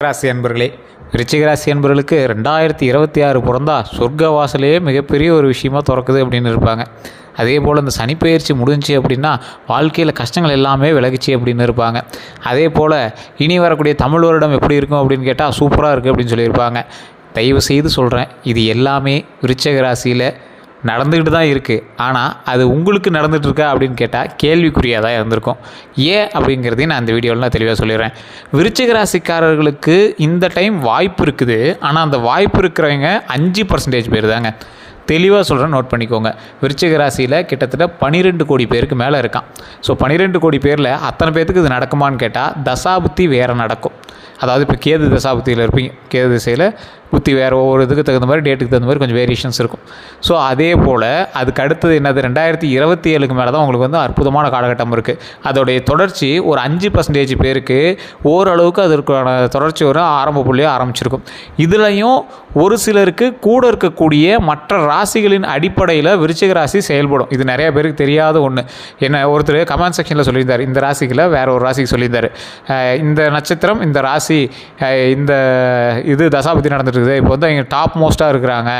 ராசி அன்பர்களே, விருச்சிக ராசி அன்பர்களுக்கு 2026 பிறந்தா சொர்க்க வாசலே மிகப்பெரிய ஒரு விஷயமா திறக்குது அப்படின்னு இருப்பாங்க. அதே போல் இந்த சனிப்பெயர்ச்சி முடிஞ்சு அப்படின்னா வாழ்க்கையில் கஷ்டங்கள் எல்லாமே விலகிச்சு அப்படின்னு இருப்பாங்க. அதே போல் இனி வரக்கூடிய தமிழ் வருடம் எப்படி இருக்கும் அப்படின்னு கேட்டால் சூப்பராக இருக்குது அப்படின்னு சொல்லியிருப்பாங்க. தயவு செய்து சொல்கிறேன், இது எல்லாமே விருச்சிக ராசியில் நடந்துக்கிட்டு தான் இருக்குது. ஆனால் அது உங்களுக்கு நடந்துகிட்ருக்கா அப்படின்னு கேட்டால் கேள்விக்குறியாக தான் இருந்திருக்கும். ஏன் அப்படிங்கிறதையும் நான் இந்த வீடியோவில் நான் தெளிவாக சொல்லிடுறேன். விருச்சிக ராசிக்காரர்களுக்கு இந்த டைம் வாய்ப்பு இருக்குது. ஆனால் அந்த வாய்ப்பு இருக்கிறவங்க 5% பேர் தாங்க. தெளிவாக சொல்கிறேன், நோட் பண்ணிக்கோங்க. விருச்சிக ராசியில் கிட்டத்தட்ட 12 கோடி பேருக்கு மேலே இருக்கான். ஸோ 12 கோடி பேரில் அத்தனை பேர்த்துக்கு இது நடக்குமான்னு கேட்டால் தசாபுத்தி வேறு நடக்கும். அதாவது இப்போ கேது தசாபுத்தியில் இருப்பீங்க. கேது திசையில் புத்தி வேறு ஒவ்வொரு இதுக்கு தகுந்த மாதிரி, டேட்டுக்கு தகுந்த மாதிரி கொஞ்சம் வேரியேஷன்ஸ் இருக்கும். ஸோ அதே போல் அதுக்கு அடுத்தது என்னது, 2027 மேலே தான் உங்களுக்கு வந்து அற்புதமான காலகட்டம் இருக்குது. அதோடைய தொடர்ச்சி ஒரு 5% பேருக்கு ஓரளவுக்கு அதற்கான தொடர்ச்சி ஒரு ஆரம்ப புள்ளியாக ஆரம்பிச்சிருக்கும். இதுலையும் ஒரு சிலருக்கு கூட இருக்கக்கூடிய மற்ற ராசிகளின் அடிப்படையில் விருச்சிக ராசி செயல்படும். இது நிறைய பேருக்கு தெரியாத ஒன்று. என்ன ஒருத்தர் கமெண்ட் செக்ஷனில் சொல்லியிருந்தார், இந்த ராசிக்கில் வேறு ஒரு ராசிக்கு சொல்லியிருந்தார், இந்த நட்சத்திரம் இந்த ராசி இந்த இது தசாபதி நடந்துட்டு இருக்குது, இப்போ வந்து அவங்க டாப் மோஸ்ட்டாக இருக்கிறாங்க.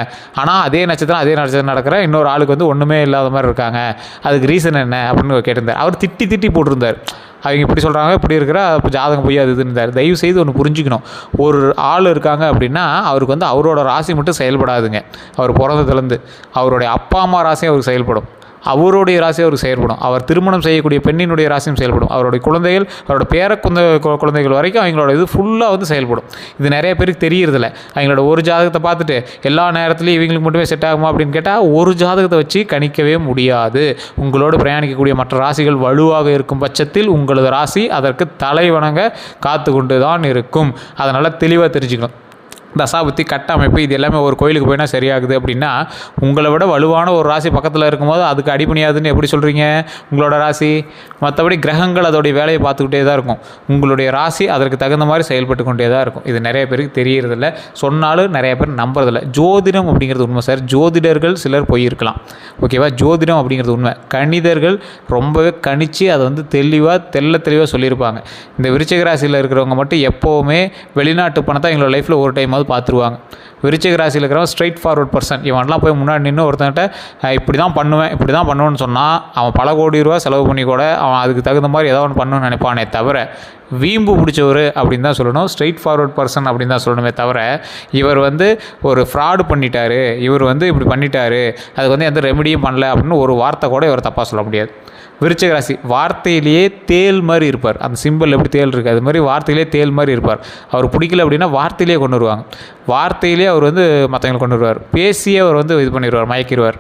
ஆனால் அதே நட்சத்திரம் நடக்கிற இன்னொரு ஆளுக்கு வந்து ஒன்றுமே இல்லாத மாதிரி இருக்காங்க. அதுக்கு ரீசன் என்ன அப்படின்னு கேட்டிருந்தார். அவர் திட்டி போட்டிருந்தார். அவங்க இப்படி சொல்கிறாங்க, இப்படி இருக்கிற இப்போ ஜாதகம் போய் அது இதுன்னு. தயவு செய்து ஒன்று புரிஞ்சுக்கணும். ஒரு ஆள் இருக்காங்க அப்படின்னா அவருக்கு வந்து அவரோட ராசி மட்டும் செயல்படாதுங்க. அவர் பிறந்ததுலேருந்து அவருடைய அப்பா அம்மா ராசியும் அவருக்கு செயல்படும், அவருடைய ராசி அவருக்கு செயல்படும், அவர் திருமணம் செய்யக்கூடிய பெண்ணினுடைய ராசியும் செயல்படும், அவருடைய குழந்தைகள், அவரோட குழந்தைகள் வரைக்கும் அவங்களோட இது ஃபுல்லாக வந்து செயல்படும். இது நிறைய பேருக்கு தெரியறதில்ல. அவங்களோட ஒரு ஜாதகத்தை பார்த்துட்டு எல்லா நேரத்துலையும் இவங்களுக்கு மட்டுமே செட் ஆகுமா அப்படின்னு கேட்டால் ஒரு ஜாதகத்தை வச்சு கணிக்கவே முடியாது. உங்களோடு பிரயாணிக்கக்கூடிய மற்ற ராசிகள் வலுவாக இருக்கும் பட்சத்தில் உங்களது ராசி அதற்கு தலை வணங்க காத்து கொண்டு தான் இருக்கும். அதனால் தெளிவாக தெரிஞ்சுக்கணும். தசாபுத்தி கட்ட அமைப்பு இது எல்லாமே ஒரு கோயிலுக்கு போயினா சரியாகுது அப்படின்னா, உங்களை விட வலுவான ஒரு ராசி பக்கத்தில் இருக்கும்போது அதுக்கு அடிபணியாதுன்னு எப்படி சொல்கிறீங்க? உங்களோட ராசி மற்றபடி கிரகங்கள் அதோடைய வேலையை பார்த்துக்கிட்டே தான் இருக்கும். உங்களுடைய ராசி அதற்கு தகுந்த மாதிரி செயல்பட்டு கொண்டே தான் இருக்கும். இது நிறைய பேருக்கு தெரியறதில்ல, சொன்னாலும் நிறைய பேர் நம்புறதில்ல. ஜோதிடம் அப்படிங்கிறது உண்மை சார். ஜோதிடர்கள் சிலர் போயிருக்கலாம், ஓகேவா? ஜோதிடம் அப்படிங்கிறது உண்மை. கணிதர்கள் ரொம்பவே கணிச்சு அதை வந்து தெளிவாக சொல்லியிருப்பாங்க. இந்த விருச்சிக ராசியில் இருக்கிறவங்க மட்டும் எப்போவுமே வெளிநாட்டு பணத்தை எங்களோட லைஃப்பில் ஒரு டைம் பார்த்துருவாங்க. விருச்சிக ராசியில் இருக்கிறவங்க ஸ்ட்ரைட் ஃபார்வர்ட் பர்சன். இவன்லாம் போய் முன்னாடி நின்று ஒருத்தன்கிட்ட இப்படி தான் பண்ணுவேன்னு சொன்னால் அவன் பல கோடி ரூபா செலவு பண்ணி கூட அவன் அதுக்கு தகுந்த மாதிரி ஏதோ ஒன்று பண்ணணும்னு நினைப்பானே தவிர வீம்பு பிடிச்சவர் அப்படின்னு தான் சொல்லணும். ஸ்ட்ரைட் ஃபார்வர்ட் பர்சன் அப்படின்னு தான் சொல்லணுமே தவிர இவர் வந்து ஒரு ஃப்ராடு பண்ணிட்டாரு, இவர் வந்து இப்படி பண்ணிட்டாரு, அதுக்கு வந்து எந்த ரெமெடியும் பண்ணல அப்படின்னு ஒரு வார்த்தை கூட இவர் தப்பாக சொல்ல முடியாது. விருச்சிக ராசி வார்த்தையிலேயே தேல் மாதிரி இருப்பார். அந்த சிம்பிள் எப்படி தேல் இருக்குது அது மாதிரி வார்த்தையிலே தேல் மாதிரி இருப்பார். அவர் பிடிக்கல அப்படின்னா வார்த்தையிலே கொண்டு வருவாங்க. வார்த்தையிலே அவர் வந்து மற்றவங்களை கொண்டு வருவார். பேசியே அவர் வந்து இது பண்ணிடுவார், மயக்கிடுவார்.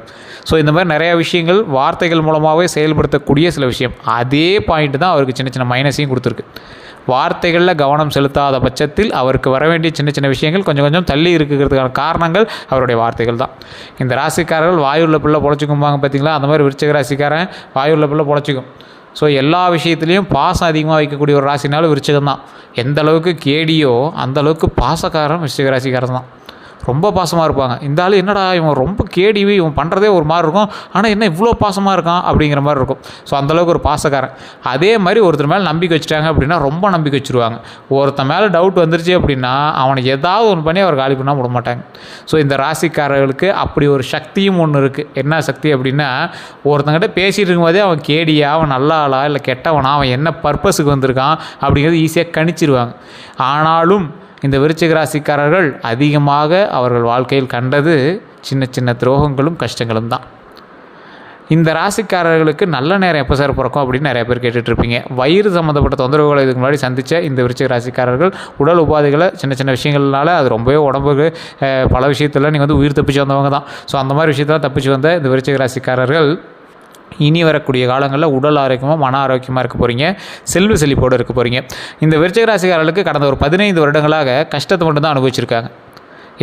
ஸோ இந்த மாதிரி நிறையா விஷயங்கள் வார்த்தைகள் மூலமாகவே செயல்படுத்தக்கூடிய சில விஷயம். அதே பாயிண்ட் தான் அவருக்கு சின்ன மைனஸையும் கொடுத்துருக்கு. வார்த்தைகளில் கவனம் செலுத்தாத பட்சத்தில் அவருக்கு வர வேண்டிய சின்ன விஷயங்கள் கொஞ்சம் தள்ளி இருக்கிறதுக்கான காரணங்கள் அவருடைய வார்த்தைகள் தான். இந்த ராசிக்காரர்கள் வாயுள்ள பிள்ளை பொழைச்சிக்கும்பாங்க பார்த்தீங்களா, அந்த மாதிரி விருச்சிக ராசிக்காரன் வாயுள்ள பிள்ளை பொழைச்சிக்கும். ஸோ எல்லா விஷயத்துலேயும் பாசம் அதிகமாக வைக்கக்கூடிய ஒரு ராசினாலும் விருச்சிகம் தான். எந்த அளவுக்கு கேடியோ அந்த அளவுக்கு பாசக்காரன் விருச்சிக ராசிக்காரன் தான். ரொம்ப பாசமாக இருப்பாங்க. இந்த ஆள் என்னடா இவன் ரொம்ப கேடி, இவன் பண்ணுறதே ஒரு மாதிரி இருக்கும், ஆனால் என்ன இவ்வளோ பாசமாக இருக்கான் அப்படிங்கிற மாதிரி இருக்கும். ஸோ அந்தளவுக்கு ஒரு பாசக்காரன். அதே மாதிரி ஒருத்தர் மேலே நம்பிக்கை வச்சுட்டாங்க அப்படின்னா ரொம்ப நம்பிக்கை வச்சுருவாங்க. ஒருத்தன் மேலே டவுட் வந்துருச்சு அப்படின்னா அவனை ஏதாவது ஒன்று பண்ணி அவர் காலி பண்ணால் விட மாட்டாங்க. ஸோ இந்த ராசிக்காரர்களுக்கு அப்படி ஒரு சக்தியும் ஒன்று இருக்குது. என்ன சக்தி அப்படின்னா, ஒருத்தங்கிட்ட பேசிகிட்டு இருக்கும்போதே அவன் கேடியா, அவன் நல்ல ஆளா இல்லை கெட்டவனா, அவன் என்ன பர்பஸுக்கு வந்திருக்கான் அப்படிங்கிறது ஈஸியாக கணிச்சிருவாங்க. ஆனாலும் இந்த விருச்சிக ராசிக்காரர்கள் அதிகமாக அவர்கள் வாழ்க்கையில் கண்டது சின்ன துரோகங்களும் கஷ்டங்களும் தான். இந்த ராசிக்காரர்களுக்கு நல்ல நேரம் எப்போ சார் பிறக்கும் அப்படின்னு நிறைய பேர் கேட்டுட்ருப்பீங்க. வயிறு சம்மந்தப்பட்ட தொந்தரவுகளை இதுக்கு முன்னாடி சந்தித்த இந்த விருச்சிக ராசிக்காரர்கள் உடல் உபாதைகளை சின்ன விஷயங்கள்னால அது ரொம்பவே உடம்புக்கு பல விஷயத்தில் நீங்கள் வந்து உயிர் தப்பிச்சு வந்தவங்க தான். ஸோ அந்த மாதிரி விஷயத்தில் தப்பிச்சு வந்த இந்த விருச்சிக ராசிக்காரர்கள் இனி வரக்கூடிய காலங்களில் உடல் ஆரோக்கியமாக மன ஆரோக்கியமாக இருக்க போகிறீங்க, செல்வ செழிப்போடு இருக்க போகிறீங்க. இந்த விருச்சிக ராசிக்காரர்களுக்கு கடந்த ஒரு 15 வருடங்களாக கஷ்டத்தை மட்டும்தான் அனுபவிச்சிருக்காங்க.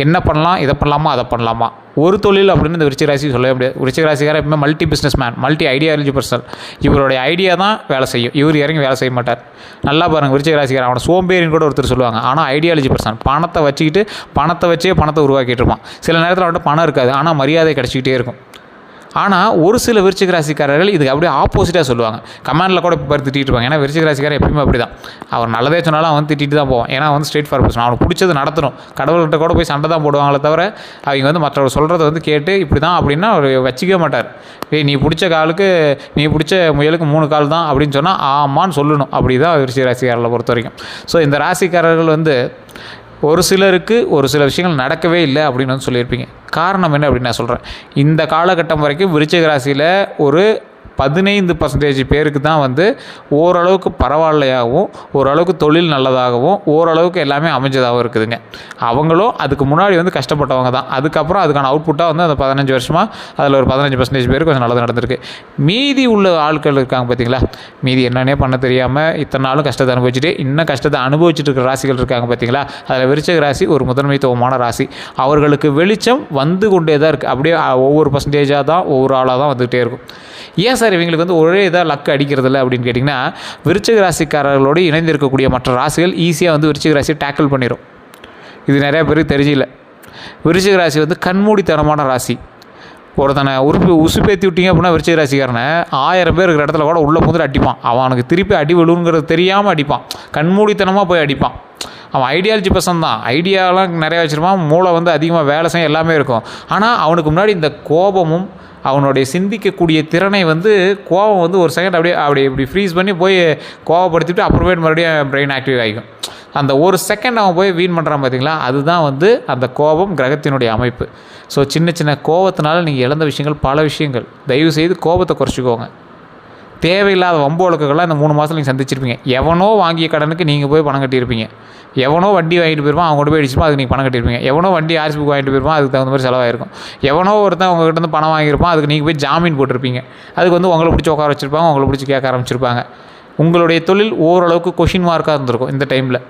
என்ன பண்ணலாம், இதை பண்ணலாமா, அதை பண்ணலாமா, ஒரு தொழில் அப்படின்னு இந்த விருச்சிக ராசி சொல்லவே முடியாது. விருச்சிக ராசிக்காரர் எப்பவுமே multi business man, multi ideology person. இவருடைய ஐடியா தான் வேலை செய்யும், இவர் இறங்கி வேலை செய்ய மாட்டார். நல்லா பாருங்கள், விருச்சிக ராசிக்காரன் அவனை சோம்பேறின்னு கூட ஒருத்தர் சொல்லுவாங்க. ஆனால் ஐடியாலஜி பர்சன், பணத்தை வச்சுக்கிட்டு பணத்தை உருவாக்கிட்டு இருப்பான். சில நேரத்தில் அவன்கிட்ட பணம் இருக்காது, ஆனால் மரியாதை கிடச்சிக்கிட்டே இருக்கும். ஆனால் ஒரு சில விருச்சிக ராசிக்காரர்கள் இதுக்கு அப்படியே ஆப்போசிட்டாக சொல்லுவாங்க. கமெண்டில் கூட இப்போ திட்டிட்டு இருப்பாங்க. ஏன்னா விருச்சிக ராசிக்காரர் எப்பயுமே அப்படி தான். அவர் நல்லதே சொன்னாலும் அவன் திட்டிட்டு தான் போவான். ஏன்னா ஸ்ட்ரெயிட் ஃபார்வர்ட் பர்சன். அவனுக்கு பிடிச்சது நடத்தணும். கடவுள்கிட்ட கூட போய் சண்டை தான் போடுவாங்களே தவிர அவங்க மற்றவர் சொல்கிறத கேட்டு இப்படி தான் அப்படின்னா அவர் வச்சிக்கவே மாட்டார். நீ பிடிச்ச காலுக்கு நீ பிடிச்ச முயலுக்கு 3 கால் தான் அப்படின்னு சொன்னால் ஆமான்னு சொல்லணும். அப்படி தான் விருச்சிக ராசிக்காரர்களை பொறுத்த வரைக்கும். ஸோ இந்த ராசிக்காரர்கள் ஒரு சிலருக்கு ஒரு சில விஷயங்கள் நடக்கவே இல்லை அப்படின்னு சொல்லியிருப்பீங்க. காரணம் என்ன அப்படின்னு நான் சொல்கிறேன். இந்த காலகட்டம் வரைக்கும் விருச்சிக ராசியில் ஒரு 15% பேருக்கு தான் ஓரளவுக்கு பரவாயில்லையாகவும் ஓரளவுக்கு தொழில் நல்லதாகவும் ஓரளவுக்கு எல்லாமே அமைஞ்சதாகவும் இருக்குதுங்க. அவங்களும் அதுக்கு முன்னாடி கஷ்டப்பட்டவங்க தான். அதுக்கப்புறம் அதுக்கான அவுட்புட்டாக அந்த 15 வருஷமாக அதில் ஒரு 15% பேருக்கு கொஞ்சம் நல்லது நடந்திருக்கு. மீதி உள்ள ஆட்கள் இருக்காங்க பார்த்தீங்களா, மீதி என்னன்னே பண்ண தெரியாமல் இத்தனை நாளும் கஷ்டத்தை அனுபவிச்சுட்டு இன்னும் கஷ்டத்தை அனுபவிச்சுட்டு இருக்கிற ராசிகள் இருக்காங்க பார்த்தீங்களா, அதில் விருச்சிக ராசி ஒரு முதன்மைத்துவமான ராசி. அவர்களுக்கு வெளிச்சம் வந்து கொண்டே தான் இருக்குது. அப்படியே ஒவ்வொரு பர்சன்டேஜாக தான் ஒவ்வொரு ஆளாக தான் வந்துகிட்டே இருக்கும். ஏன் சார் இவங்களுக்கு ஒரே இதாக லக்கு அடிக்கிறதில்ல அப்படின்னு கேட்டிங்கன்னா, விருச்சிக ராசிக்காரர்களோடு இணைந்திருக்கக்கூடிய மற்ற ராசிகள் ஈஸியாக விருச்சிக ராசியை டேக்கிள் பண்ணிடும். இது நிறையா பேருக்கு தெரியல. விருச்சிக ராசி கண்மூடித்தனமான ராசி. ஒருத்தனை உசுப்பேற்றி விட்டீங்க அப்படின்னா விருச்சிக ராசிக்காரனை 1000 பேர் இருக்கிற இடத்துல கூட உள்ளே புந்துட்டு அடிப்பான். அவனுக்கு திருப்பி அடி விழுங்கிறது தெரியாமல் அடிப்பான். கண்மூடித்தனமாக போய் அடிப்பான். அவன் ஐடியாலஜி பர்சன் தான். ஐடியாலாம் நிறையா வச்சுருப்பான். மூளை அதிகமாக வேலை செய்ய எல்லாமே இருக்கும். ஆனால் அவனுக்கு முன்னாடி இந்த கோபமும் அவனுடைய சிந்திக்கக்கூடிய திறனை கோபம் ஒரு செகண்ட் அப்படி இப்படி ஃப்ரீஸ் பண்ணி போய் கோபப்படுத்திட்டு அப்புறமேட்டு மறுபடியும் பிரெயின் ஆக்டிவ் ஆகிக்கும். அந்த ஒரு செகண்ட் அவன் போய் வீண் பண்ணுறான் பார்த்தீங்களா, அதுதான் அந்த கோபம் கிரகத்தினுடைய அமைப்பு. ஸோ சின்ன சின்ன கோபத்தினால நீங்கள் இழந்த விஷயங்கள் பல விஷயங்கள். தயவுசெய்து கோபத்தை குறைச்சிக்கோங்க. தேவையில்லாத வம்பு வழக்குகள்லாம் இந்த 3 மாதத்தில் நீங்கள் சந்திச்சிருப்பீங்க. எவனோ வாங்கிய கடனுக்கு நீங்கள் போய் பணம் கட்டியிருப்பீங்க. எவனோ வண்டி வாங்கிட்டு போயிருப்பான், அவங்க கொண்டு போய் அடிச்சுப்பா, அதுக்கு நீங்கள் பணம் கட்டியிருப்பீங்க. எவனோ வண்டி ஆர்சி புக் வாங்கிட்டு போயிருப்பான், அதுக்கு தகுந்த மாதிரி செலவாயிருக்கும். எவனோ ஒருத்தன் உங்கள்கிட்ட பணம் வாங்கியிருப்பான், அதுக்கு நீங்கள் போய் ஜாமீன் போட்டிருப்பீங்க. அதுக்கு உங்களை பிடிச்சி உட்கார வச்சுருப்பாங்க, உங்களை பிடிச்சி கேட்க ஆரம்பிச்சிருப்பாங்க. உங்களுடைய தொழில் ஓரளவுக்கு கொஷின் மார்க்காக இருந்திருக்கும். இந்த டைமில்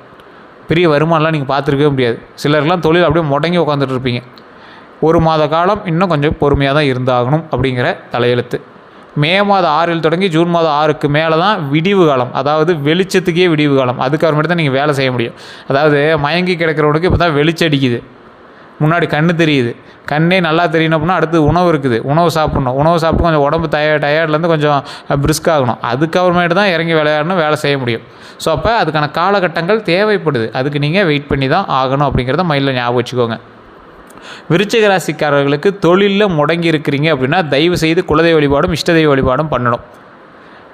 பெரிய வருமானம்லாம் நீங்கள் பார்த்துருக்கவே முடியாது. சிலர்லாம் தொழில் அப்படியே முடங்கி உட்காந்துட்டு இருப்பீங்க. 1 மாத காலம் இன்னும் கொஞ்சம் பொறுமையாக தான் இருந்தாகணும் அப்படிங்கிற தலையெழுத்து. மே மாதம் 6 தொடங்கி ஜூன் மாதம் 6க்கு மேலே தான் விடிவு காலம். அதாவது வெளிச்சத்துக்கே விடிவு காலம். அதுக்கப்புறமேட்டு தான் நீங்கள் வேலை செய்ய முடியும். அதாவது மயங்கி கிடக்கிறவனுக்கு இப்போ தான் வெளிச்சம் அடிக்குது. முன்னாடி கண்ணு தெரியுது. கண்ணே நல்லா தெரியணும் அப்படின்னா அடுத்து உணவு இருக்குது. உணவு சாப்பிட்ணும். உணவு சாப்பிட்டு கொஞ்சம் உடம்பு டயர்ட்லேருந்து கொஞ்சம் பிரிஸ்க் ஆகணும். அதுக்கப்புறமேட்டு தான் இறங்கி விளையாடணும், வேலை செய்ய முடியும். ஸோ அப்போ அதுக்கான காலகட்டங்கள் தேவைப்படுது. அதுக்கு நீங்கள் வெயிட் பண்ணி தான் ஆகணும் அப்படிங்கிறத மைண்டில் ஞாபகம் வச்சுக்கோங்க. விருச்சிக ராசிக்காரர்களுக்கு தொழிலில் முடங்கி இருக்கிறீங்க அப்படின்னா தயவு செய்து குலதெய்வ வழிபாடும் இஷ்டதெய்வ வழிபாடும் பண்ணணும்.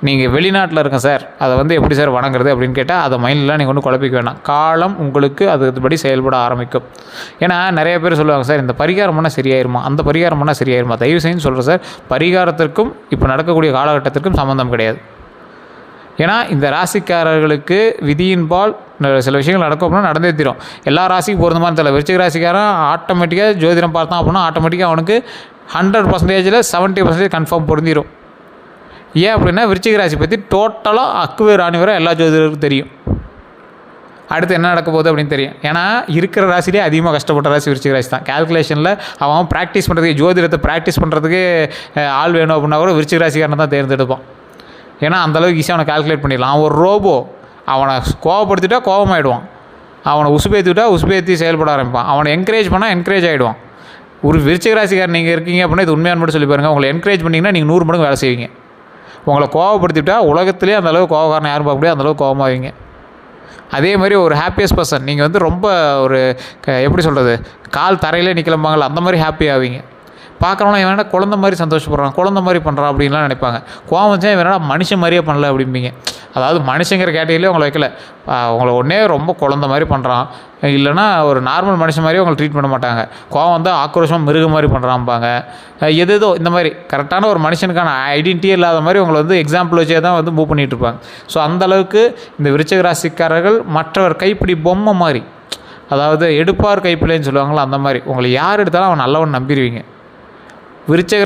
நீங்கள் வெளிநாட்டில் இருக்கேன் சார், அதை எப்படி சார் வணங்குறது அப்படின்னு கேட்டால் அதை மைண்டில் நீங்கள் குழப்பிக்க வேணாம். காலம் உங்களுக்கு அதுபடி செயல்பட ஆரம்பிக்கும். ஏன்னா நிறைய பேர் சொல்லுவாங்க, சார் இந்த பரிகாரம் பண்ணால் சரியாயிருமா, அந்த பரிகாரம் பண்ணால் சரியாயிருமா. தயவு செய்து சொல்கிறேன் சார், பரிகாரத்திற்கும் இப்போ நடக்கக்கூடிய காலகட்டத்திற்கும் சம்மந்தம் கிடையாது. ஏன்னா இந்த ராசிக்காரர்களுக்கு விதியின்பால் சில விஷயங்கள் நடக்கும் அப்படின்னா நடந்தே தீரும். எல்லா ராசிக்கும் பொருந்தமானு தெரியல. விருச்சிக ராசிக்காரன் ஆட்டோமேட்டிக்காக ஜோதிடம் பார்த்தான் அப்படின்னா ஆட்டோமேட்டிக்காக அவனுக்கு 100%ல் 70% கன்ஃபார்ம் பொருந்திடும். ஏன் அப்படின்னா விருச்சிக ராசி பற்றி டோட்டலாக அக்குவே ராணிவரை எல்லா ஜோதிடருக்கும் தெரியும். அடுத்து என்ன நடக்க போகுது அப்படின்னு தெரியும். ஏன்னா இருக்கிற ராசிலே அதிகமாக கஷ்டப்பட்ட ராசி விருச்சிக ராசி தான். கேல்குலேஷனில் அவன் ப்ராக்டிஸ் பண்ணுறதுக்கு, ஜோதிடத்தை ப்ராக்டிஸ் பண்ணுறதுக்கு ஆள் வேணும் அப்படின்னா கூட விருச்சிக ராசிக்காரனை தான் தேர்ந்தெடுப்பான். ஏன்னா அந்தளவுக்கு ஈஸியாக அவனை கால்குலேட் பண்ணிடலாம். அவன் ஒரு ரோபோ. அவனை கோவப்படுத்திட்டா கோபமாகிடுவான். அவனை உசுப்பேற்றிவிட்டா உசுப்பேற்றி செயல்பட ஆரம்பிப்பான். அவனை என்கரேஜ் பண்ணால் என்கரேஜ் ஆகிடுவான். ஒரு விருச்சிக ராசிக்காரர் நீங்கள் இருக்கீங்க அப்படின்னா இது உண்மையான மட்டும் சொல்லி பாருங்கள். உங்களை என்கரேஜ் பண்ணிங்கன்னா நீங்கள் 100 மடங்கு வேலை செய்வீங்க. உங்களை கோவப்படுத்திவிட்டா உலகத்திலே அந்தளவுக்கு கோவக்காரனை யாரும் பார்க்க முடியாது, அந்தளவுக்கு கோவமாவீங்க. அதே மாதிரி ஒரு ஹாப்பியஸ்ட் பர்சன் நீங்கள் ரொம்ப ஒரு எப்படி சொல்கிறது, கால் தரையிலே நிற்கலம்பாங்களா, அந்த மாதிரி ஹாப்பி ஆவீங்க. பார்க்குறவனா இவன் என்ன குழந்த மாதிரி சந்தோஷப்படுறான், குழந்த மாதிரி பண்ணுறான் அப்படின்லாம் நினைப்பாங்க. கோவம் வச்சா இவன் என்ன மனுஷன் மாதிரியே பண்ணல அப்படிம்பீங்க. அதாவது மனுஷங்கிற கேட்டகரியிலே உங்களை வைக்கல. உங்களை ஒன்றே ரொம்ப குழந்த மாதிரி பண்ணுறான், இல்லைனா ஒரு நார்மல் மனுஷன் மாதிரியே உங்களை ட்ரீட் பண்ண மாட்டாங்க. கோவம் வந்து ஆக்ரோஷமாக மிருகம் மாதிரி பண்ணுறான்பாங்க. எதோ இந்த மாதிரி கரெக்டான ஒரு மனுஷனுக்கான ஐடென்டிட்டியே இல்லாத மாதிரி உங்களை எக்ஸாம்பிள் வச்சே தான் மூவ் பண்ணிகிட்டு இருப்பாங்க. ஸோ அந்தளவுக்கு இந்த விருச்சிக ராசிக்காரர்கள் மற்றவர் கைப்பிடி பொம்மை மாதிரி, அதாவது எடுப்பார் கைப்பிள்ளைன்னு சொல்லுவாங்களா, அந்த மாதிரி உங்களை யார் எடுத்தாலும் அவன் நல்லவன் நம்பிடுவீங்க. விருச்சிக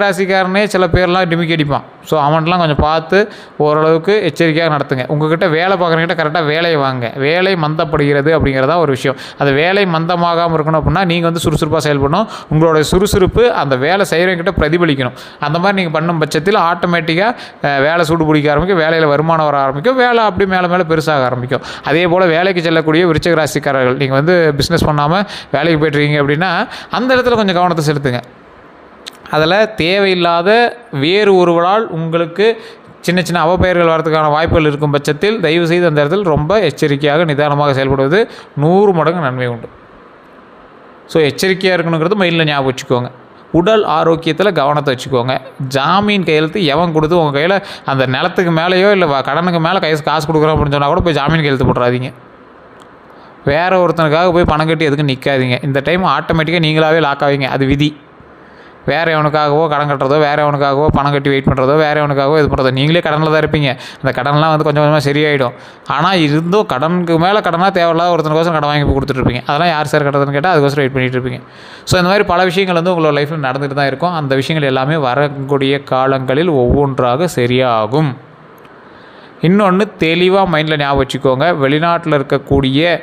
ராசிக்காரனே சில பேர்லாம் டிமிக்கி அடிப்பான். ஸோ அவன்லாம் கொஞ்சம் பார்த்து ஓரளவுக்கு எச்சரிக்கையாக நடத்துங்க. உங்கள்கிட்ட வேலை பார்க்குறவங்கிட்ட கரெக்டாக வேலையை வாங்க. வேலை மந்தப்படுகிறது அப்படிங்கிறதா ஒரு விஷயம். அது வேலை மந்தமாகாமல் இருக்கணும் அப்படின்னா நீங்கள் சுறுசுறுப்பாக செயல்படணும். உங்களோட சுறுசுறுப்பு அந்த வேலை செய்கிறவங்கிட்ட பிரதிபலிக்கணும். அந்த மாதிரி நீங்கள் பண்ணும் பட்சத்தில் ஆட்டோமேட்டிக்காக வேலை சூடு பிடிக்க ஆரம்பிக்கும், வேலையில் வருமானம் வர ஆரம்பிக்கும், வேலை அப்படி மேலே மேலே பெருசாக ஆரம்பிக்கும். அதே போல் வேலைக்கு செல்லக்கூடிய விருச்சிக ராசிக்காரர்கள் நீங்கள் பிஸ்னஸ் பண்ணாமல் வேலைக்கு போய்ட்டுருக்கீங்க அப்படின்னா அந்த இடத்துல கொஞ்சம் கவனத்தை செலுத்துங்க. அதில் தேவையில்லாத வேறு ஒருவரால் உங்களுக்கு சின்ன சின்ன அவப்பெயர்கள் வரதுக்கான வாய்ப்புகள் இருக்கும் பட்சத்தில் தயவுசெய்து அந்த இடத்தில் ரொம்ப எச்சரிக்கையாக நிதானமாக செயல்படுவது 100 மடங்கு நன்மை உண்டு. ஸோ எச்சரிக்கையாக இருக்கணுங்கிறது மைண்டில் ஞாபகம் வச்சுக்கோங்க. உடல் ஆரோக்கியத்தில் கவனத்தை வச்சுக்கோங்க. ஜாமீன் கையெழுத்து எவன் கொடுத்து உங்கள் கையில் அந்த நிலத்துக்கு மேலேயோ இல்லை கடனுக்கு மேலே காசு கொடுக்குறோம் அப்படின்னு சொன்னால் கூட போய் ஜாமீன் கையெழுத்து போட்டுறாதீங்க. வேறு ஒருத்தனுக்காக போய் பணம் கட்டி எதுக்கும் நிற்காதீங்க. இந்த டைம் ஆட்டோமேட்டிக்காக நீங்களாகவே லாக் ஆவீங்க. அது விதி. வேறு எவனுக்காகவோ கடன் கட்டுறதோ, வேறு எவனுக்காகவோ பணம் கட்டி வெயிட் பண்ணுறதோ, வேறு எவனுக்காகவோ இது பண்ணுறதோ, நீங்களே கடனில் தான் இருப்பீங்க. அந்த கடன்லாம் வந்து கொஞ்சம் கொஞ்சமாக சரியாயிடும். ஆனால் இருந்தும் கடனுக்கு மேலே கடனாக தேவையில்லாத ஒருத்தனுக்கோசரம் கடன் வாங்கி கொடுத்துட்ருப்பீங்க. அதெல்லாம் யார் சார் கட்டுறதுன்னு கேட்டால் அதுக்கோசரம் வெயிட் பண்ணிகிட்டு இருப்பீங்க. ஸோ இந்த மாதிரி பல விஷயங்கள் வந்து உங்களோட லைஃப்பில் நடந்துகிட்டு தான் இருக்கும். அந்த விஷயங்கள் எல்லாமே வரக்கூடிய காலங்களில் ஒவ்வொன்றாக சரியாகும். இன்னொன்று தெளிவாக மைண்டில் ஞாபகம் வச்சுக்கோங்க. வெளிநாட்டில் இருக்கக்கூடிய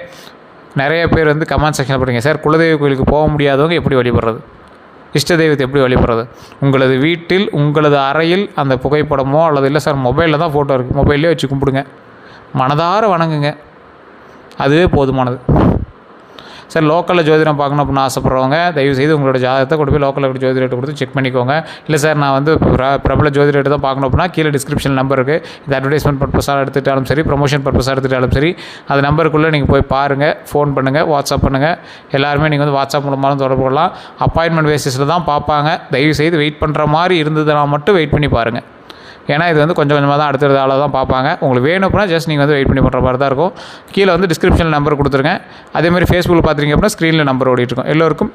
நிறைய பேர் வந்து கமெண்ட் செக்ஷனில் போடுங்க, சார் குலதெய்வ கோயிலுக்கு போக முடியாதவங்க எப்படி வழிபடுறது, இஷ்ட தெய்வத்தை எப்படி வழிபடுறது? உங்களது வீட்டில் உங்களது அறையில் அந்த புகைப்படமோ அல்லது இல்லை சார் மொபைலில் தான் ஃபோட்டோ இருக்குது, மொபைல்லே வச்சு கும்பிடுங்க, மனதார வணங்குங்க, அதுவே போதுமானது. சார் லோக்கலில் ஜோதிடம் பார்க்கணும் அப்படின்னு ஆசைப்பட்றவங்க தயவுசெய்து உங்களோட ஜாதகத்தை கொண்டு போய் லோக்கலில் ஜோதிடத்தை கொடுத்து செக் பண்ணிக்கோங்க. இல்லை சார் நான் வந்து பிரபல ஜோதிடத்தை தான் பார்க்கணும் அப்படின்னா கீழே டிஸ்கிரிப்ஷன் நம்பர் இருக்குது. இது அட்வர்டைஸ்மெண்ட் பர்பஸாக எடுத்துகிட்டாலும் சரி, ப்ரொமோஷன் பர்பஸாக எடுத்துகிட்டாலும் சரி, அது நம்பருக்குள்ளே நீங்கள் போய் பாருங்கள், ஃபோன் பண்ணுங்கள், வாட்ஸ்அப் பண்ணுங்கள். எல்லாருமே நீங்கள் வந்து வாட்ஸ்அப் மூலமாக தொடர்பு கொள்ளலாம். அப்பாயின்மெண்ட் பேசிஸில் தான் பார்ப்பாங்க. தயவுசெய்து வெயிட் பண்ணுற மாதிரி இருந்ததுன்னா மட்டும் வெயிட் பண்ணி பாருங்கள். ஏன்னா இது வந்து கொஞ்சம் கொஞ்சமாக தான் அடுத்த ஆளாக தான் பார்ப்பாங்க. உங்களுக்கு வேணும் அப்படின்னா ஜஸ்ட் நீங்கள் வந்து வெயிட் பண்ணி பண்ணுற மாதிரி தான் இருக்கும். கீழே வந்து டிஸ்கிரிப்ஷனில் நம்பர் கொடுத்துருங்க. அதேமாதிரி ஃபேஸ்புக்கில் பார்த்துருங்க அப்படின்னா ஸ்க்ரீனில் நம்பர் ஓடிட்டுருக்கும். எல்லோருக்கும்